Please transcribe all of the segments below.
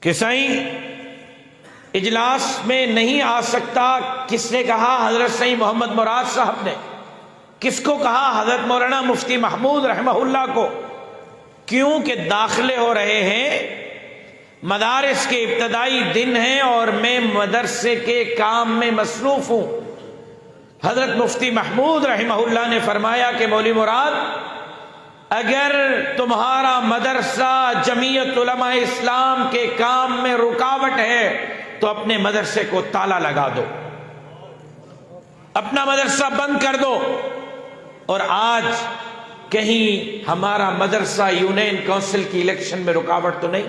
کہ سائیں اجلاس میں نہیں آ سکتا. کس نے کہا؟ حضرت سائیں محمد مراد صاحب نے. کس کو کہا؟ حضرت مولانا مفتی محمود رحمہ اللہ کو. کیوں کہ داخلے ہو رہے ہیں، مدارس کے ابتدائی دن ہیں اور میں مدرسے کے کام میں مصروف ہوں. حضرت مفتی محمود رحمہ اللہ نے فرمایا کہ مولوی مراد، اگر تمہارا مدرسہ جمعیت علماء اسلام کے کام میں رکاوٹ ہے تو اپنے مدرسے کو تالا لگا دو، اپنا مدرسہ بند کر دو. اور آج کہیں ہمارا مدرسہ یونین کونسل کی الیکشن میں رکاوٹ تو نہیں؟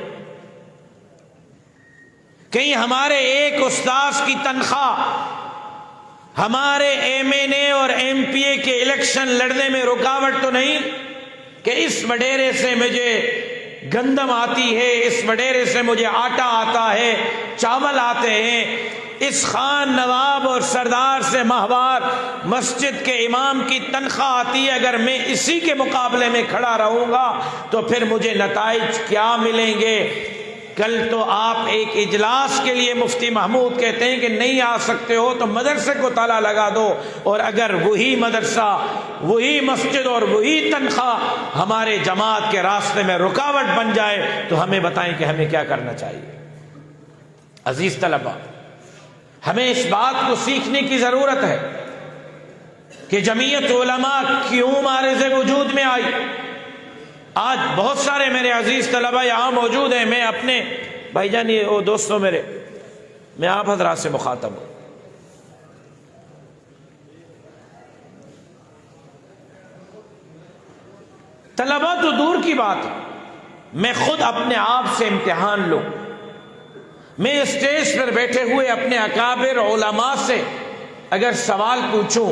کہیں ہمارے ایک استاذ کی تنخواہ ہمارے ایم این اے اور ایم پی اے کے الیکشن لڑنے میں رکاوٹ تو نہیں؟ کہ اس وڈیرے سے مجھے گندم آتی ہے، اس وڈیرے سے مجھے آٹا آتا ہے، چاول آتے ہیں، اس خان نواب اور سردار سے ماہوار مسجد کے امام کی تنخواہ آتی ہے، اگر میں اسی کے مقابلے میں کھڑا رہوں گا تو پھر مجھے نتائج کیا ملیں گے؟ کل تو آپ ایک اجلاس کے لیے مفتی محمود کہتے ہیں کہ نہیں آ سکتے ہو تو مدرسے کو تالا لگا دو، اور اگر وہی مدرسہ، وہی مسجد اور وہی تنخواہ ہمارے جماعت کے راستے میں رکاوٹ بن جائے تو ہمیں بتائیں کہ ہمیں کیا کرنا چاہیے. عزیز طلبہ، ہمیں اس بات کو سیکھنے کی ضرورت ہے کہ جمعیت علماء کیوں معرض وجود میں آئی. آج بہت سارے میرے عزیز طلبہ یہاں موجود ہیں. میں اپنے بھائی جان، وہ دوستوں میرے، میں آپ حضرات سے مخاطب ہوں. طلبہ تو دور کی بات ہے، میں خود اپنے آپ سے امتحان لوں. میں اسٹیج پر بیٹھے ہوئے اپنے اکابر علماء سے اگر سوال پوچھوں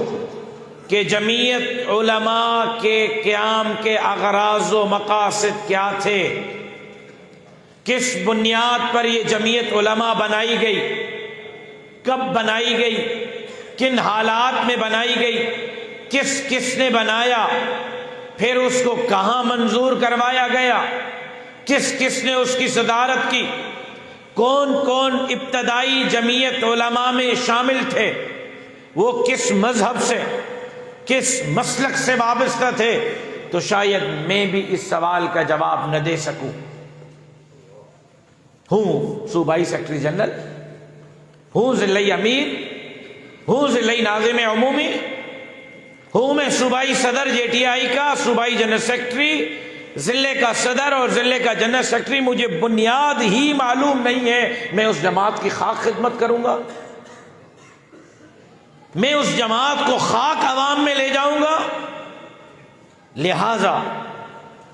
کہ جمعیت علماء کے قیام کے اغراض و مقاصد کیا تھے، کس بنیاد پر یہ جمعیت علماء بنائی گئی، کب بنائی گئی، کن حالات میں بنائی گئی، کس کس نے بنایا، پھر اس کو کہاں منظور کروایا گیا، کس کس نے اس کی صدارت کی، کون کون ابتدائی جمعیت علماء میں شامل تھے، وہ کس مذہب سے، کس مسلک سے وابستہ تھے، تو شاید میں بھی اس سوال کا جواب نہ دے سکوں. ہوں صوبائی سیکرٹری جنرل، ہوں ضلعی امیر، ہوں ضلعی ناظم عمومی، ہوں میں صوبائی صدر جے ٹی آئی کا، صوبائی جنرل سیکرٹری، ضلع کا صدر اور ضلع کا جنرل سیکرٹری. مجھے بنیاد ہی معلوم نہیں ہے، میں اس جماعت کی خاک خدمت کروں گا؟ میں اس جماعت کو خاک عوام میں لے جاؤں گا؟ لہذا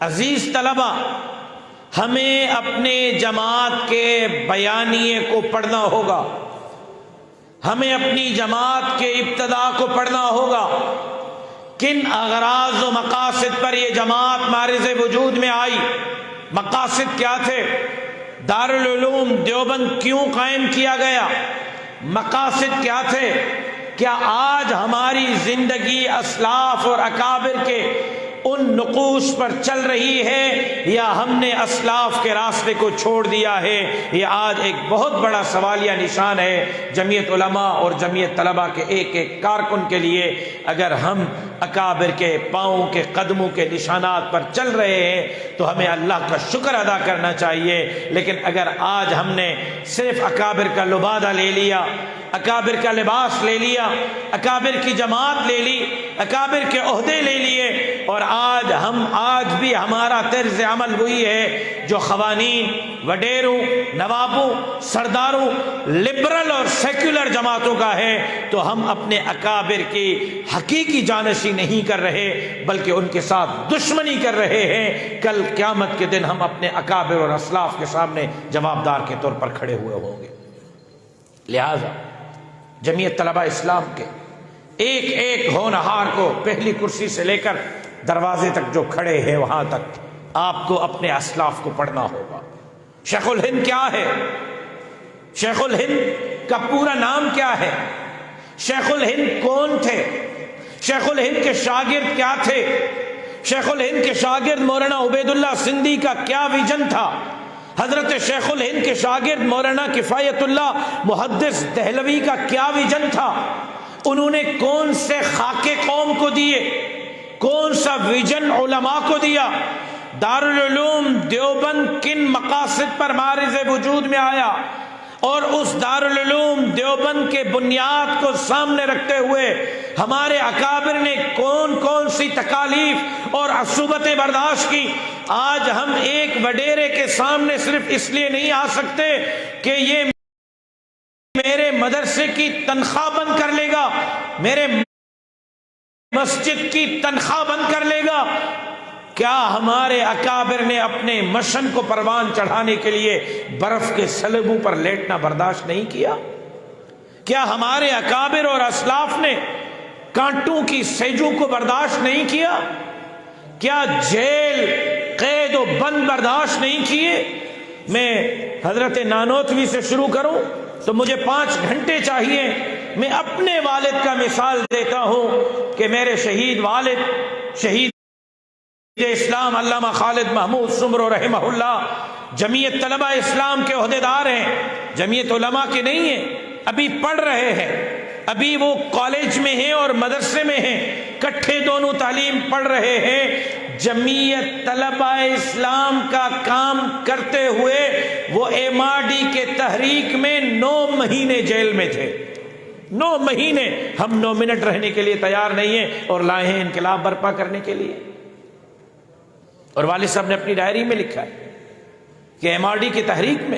عزیز طلبہ، ہمیں اپنے جماعت کے بیانیے کو پڑھنا ہوگا، ہمیں اپنی جماعت کے ابتدا کو پڑھنا ہوگا. کن اغراض و مقاصد پر یہ جماعت معرض وجود میں آئی، مقاصد کیا تھے، دارالعلوم دیوبند کیوں قائم کیا گیا، مقاصد کیا تھے. کیا آج ہماری زندگی اسلاف اور اکابر کے ان نقوش پر چل رہی ہے یا ہم نے اسلاف کے راستے کو چھوڑ دیا ہے؟ یہ آج ایک بہت بڑا سوالیہ نشان ہے جمعیت علماء اور جمعیت طلبہ کے ایک ایک کارکن کے لیے. اگر ہم اکابر کے پاؤں کے قدموں کے نشانات پر چل رہے ہیں تو ہمیں اللہ کا شکر ادا کرنا چاہیے. لیکن اگر آج ہم نے صرف اکابر کا لبادہ لے لیا، اکابر کا لباس لے لیا، اکابر کی جماعت لے لی، اکابر کے عہدے لے لیے، اور آج بھی ہمارا طرز عمل وہی ہے جو قوانین، وڈیروں، نوابوں، سرداروں، لبرل اور سیکولر جماعتوں کا ہے، تو ہم اپنے اکابر کی حقیقی جانشی نہیں کر رہے بلکہ ان کے ساتھ دشمنی کر رہے ہیں. کل قیامت کے دن ہم اپنے اکابر اور اسلاف کے سامنے جوابدار کے طور پر کھڑے ہوئے ہوں گے. لہذا جمعیت طلبہ اسلام کے ایک ایک ہونہار کو پہلی کرسی سے لے کر دروازے تک جو کھڑے ہیں وہاں تک آپ کو اپنے اسلاف کو پڑھنا ہوگا. شیخ الہند کیا ہے؟ شیخ الہند کا پورا نام کیا ہے؟ شیخ الہند کون تھے؟ شیخ الہند کے شاگرد کیا تھے؟ شیخ الہند کے شاگرد مولانا عبید اللہ سندھی کا کیا ویژن تھا؟ حضرت شیخ الہند کے شاگرد مولانا کفایت اللہ محدث دہلوی کا کیا ویژن تھا، انہوں نے کون سے خاکے قوم کو دیے، کون سا ویژن علماء کو دیا، دارالعلوم دیوبند کن مقاصد پر معرض وجود میں آیا، اور اس دارالعلوم دیوبند کے بنیاد کو سامنے رکھتے ہوئے ہمارے اکابر نے کون کون سی تکالیف اور عصوبتیں برداشت کی۔ آج ہم ایک وڈیرے کے سامنے صرف اس لیے نہیں آ سکتے کہ یہ میرے مدرسے کی تنخواہ بند کر لے گا، میرے مسجد کی تنخواہ بند کر لے گا۔ کیا ہمارے اکابر نے اپنے مشن کو پروان چڑھانے کے لیے برف کے سلبوں پر لیٹنا برداشت نہیں کیا؟ کیا ہمارے اکابر اور اسلاف نے کانٹوں کی سیجوں کو برداشت نہیں کیا؟ کیا جیل قید و بند برداشت نہیں کیے؟ میں حضرت نانوتوی سے شروع کروں تو مجھے 5 گھنٹے چاہیے۔ میں اپنے والد کا مثال دیتا ہوں کہ میرے شہید والد، شہید اسلام علامہ خالد محمود سمرو رحمہ اللہ، جمعیت طلبہ اسلام کے عہدیدار ہیں، جمعیت علماء کے نہیں ہیں، ابھی پڑھ رہے ہیں، ابھی وہ کالج میں ہیں اور مدرسے میں ہیں، کٹھے دونوں تعلیم پڑھ رہے ہیں۔ جمعیت طلبہ اسلام کا کام کرتے ہوئے وہ ایم آر ڈی کے تحریک میں 9 مہینے جیل میں تھے۔ 9 مہینے ہم 9 منٹ رہنے کے لیے تیار نہیں ہیں اور لائے ہیں انقلاب برپا کرنے کے لیے۔ اور والد صاحب نے اپنی ڈائری میں لکھا ہے کہ ایم آر ڈی کی تحریک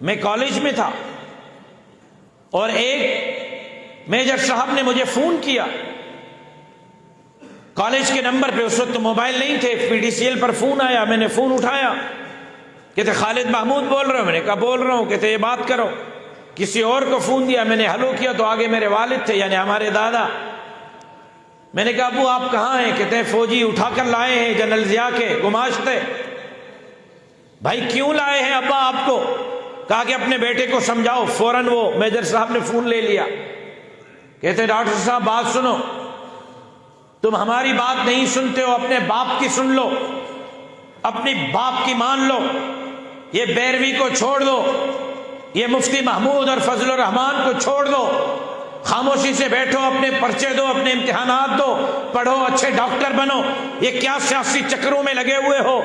میں کالج میں تھا اور ایک میجر صاحب نے مجھے فون کیا کالج کے نمبر پہ، اس وقت موبائل نہیں تھے، پی ڈی سی ایل پر فون آیا، میں نے فون اٹھایا، کہتے خالد محمود بول رہے ہو؟ میں نے کہا بول رہا ہوں۔ کہتے یہ بات کرو۔ کسی اور کو فون دیا، میں نے ہلو کیا تو آگے میرے والد تھے یعنی ہمارے دادا۔ میں نے کہا ابو آپ کہاں ہیں؟ کہتے ہیں فوجی اٹھا کر لائے ہیں جنرل ضیاء کے گماشتے۔ بھائی کیوں لائے ہیں ابا آپ کو؟ کہا کہ اپنے بیٹے کو سمجھاؤ۔ فوراً وہ میجر صاحب نے فون لے لیا، کہتے ڈاکٹر صاحب بات سنو، تم ہماری بات نہیں سنتے ہو، اپنے باپ کی سن لو، اپنی باپ کی مان لو، یہ بیروی کو چھوڑ دو، یہ مفتی محمود اور فضل الرحمان کو چھوڑ دو، خاموشی سے بیٹھو، اپنے پرچے دو، اپنے امتحانات دو، پڑھو، اچھے ڈاکٹر بنو۔ یہ کیا سیاسی چکروں میں لگے ہوئے ہو؟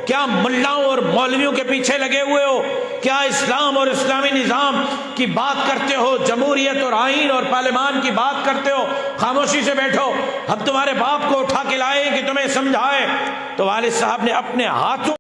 کیا ملاؤں اور مولویوں کے پیچھے لگے ہوئے ہو؟ کیا اسلام اور اسلامی نظام کی بات کرتے ہو، جمہوریت اور آئین اور پارلیمان کی بات کرتے ہو؟ خاموشی سے بیٹھو، ہم تمہارے باپ کو اٹھا کے لائے کہ تمہیں سمجھائے۔ تو والد صاحب نے اپنے ہاتھوں